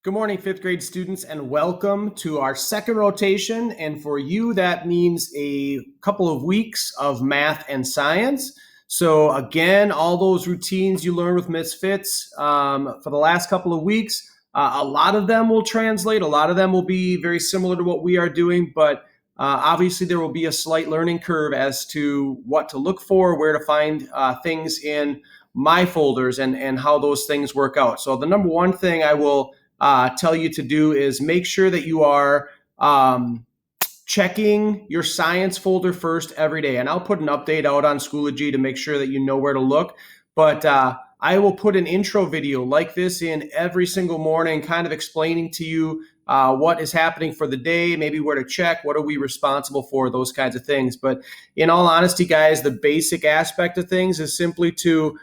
Good morning, fifth grade students, and welcome to our second rotation. And for you, that means a couple of weeks of math and science. So again, all those routines you learned with Miss Fitz for the last couple of weeks, a lot of them will translate. A lot of them will be very similar to what we are doing, but obviously there will be a slight learning curve as to what to look for, where to find things in my folders and how those things work out. So the number one thing I will tell you to do is make sure that you are checking your science folder first every day. And I'll put an update out on Schoology to make sure that you know where to look. But I will put an intro video like this in every single morning, kind of explaining to you what is happening for the day, maybe where to check, what are we responsible for, those kinds of things. But in all honesty, guys, the basic aspect of things is simply to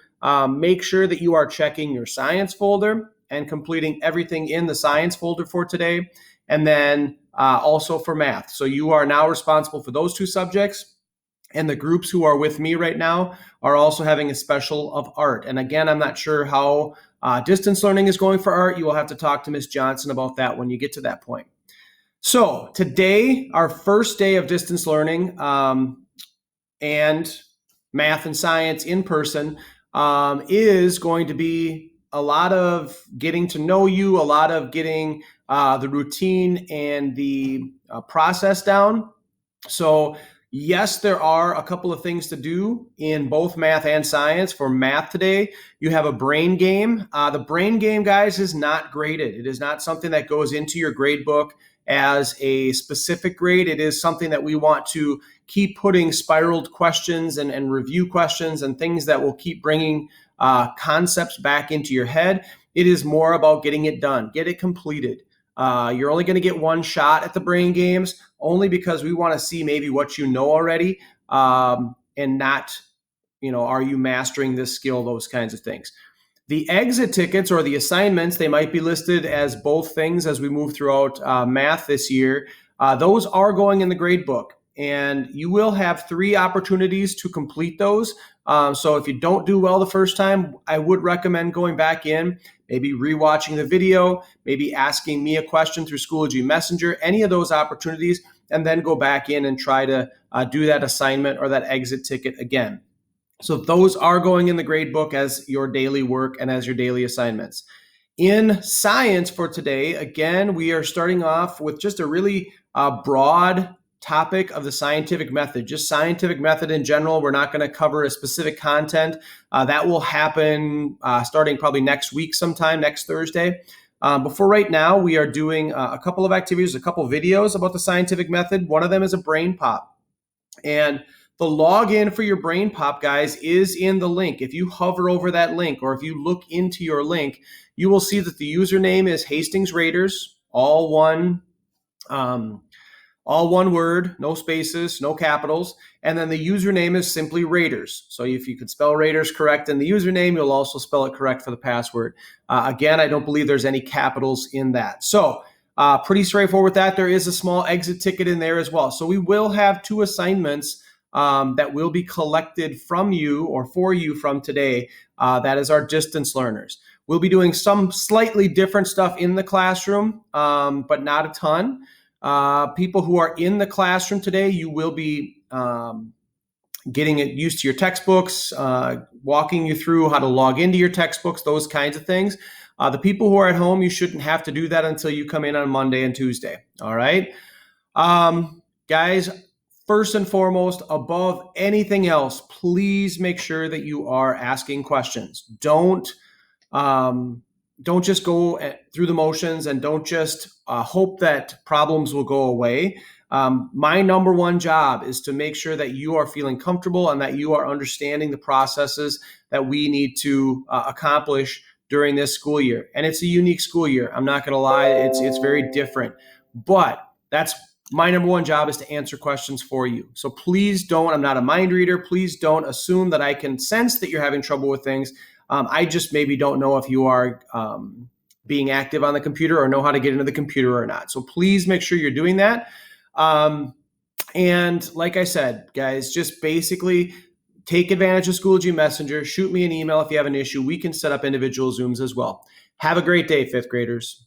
make sure that you are checking your science folder and completing everything in the science folder for today, and then also for math. So you are now responsible for those two subjects, and the groups who are with me right now are also having a special of art. And again, I'm not sure how distance learning is going for art. You will have to talk to Miss Johnson about that when you get to that point. So today, our first day of distance learning and math and science in person is going to be a lot of getting to know you, a lot of getting the routine and the process down. So yes, there are a couple of things to do in both math and science. For math today, you have a brain game. The brain game, guys, is not graded. It is not something that goes into your grade book as a specific grade. It is something that we want to keep putting spiraled questions and review questions and things that will keep bringing concepts back into your head. It is more about getting it done, get it completed. You're only going to get one shot at the brain games, only because we want to see maybe what you know already, and not, are you mastering this skill, those kinds of things. The exit tickets or the assignments, they might be listed as both things as we move throughout math this year. Those are going in the grade book, and you will have 3 opportunities to complete those. So if you don't do well the first time, I would recommend going back in, maybe rewatching the video, maybe asking me a question through Schoology Messenger, any of those opportunities, and then go back in and try to do that assignment or that exit ticket again. So those are going in the grade book as your daily work and as your daily assignments. In science for today, again, we are starting off with just a really broad topic of the scientific method, just scientific method in general. We're not going to cover a specific content. That will happen starting probably next week sometime, next Thursday. But for right now, we are doing a couple of activities, a couple of videos about the scientific method. One of them is a brain pop. And the login for your brain pop, guys, is in the link. If you hover over that link or if you look into your link, you will see that the username is Hastings Raiders, all one word, no spaces, no capitals. And then the username is simply Raiders. So if you could spell Raiders correct in the username, you'll also spell it correct for the password. Again, I don't believe there's any capitals in that. So pretty straightforward with that. There is a small exit ticket in there as well. So we will have 2 assignments that will be collected from you or for you from today. That is our distance learners. We'll be doing some slightly different stuff in the classroom, but not a ton. People who are in the classroom today, you will be getting used to your textbooks, walking you through how to log into your textbooks, those kinds of things. The people who are at home, you shouldn't have to do that until you come in on Monday and Tuesday. All right. Guys, first and foremost, above anything else, please make sure that you are asking questions. Don't just go through the motions and don't just hope that problems will go away. My number one job is to make sure that you are feeling comfortable and that you are understanding the processes that we need to accomplish during this school year. And it's a unique school year. I'm not going to lie. It's very different, but that's my number one job, is to answer questions for you. So please don't, I'm not a mind reader. Please don't assume that I can sense that you're having trouble with things. I just maybe don't know if you are being active on the computer or know how to get into the computer or not. So please make sure you're doing that. And like I said, guys, just basically take advantage of Schoology Messenger. Shoot me an email if you have an issue. We can set up individual Zooms as well. Have a great day, 5th graders.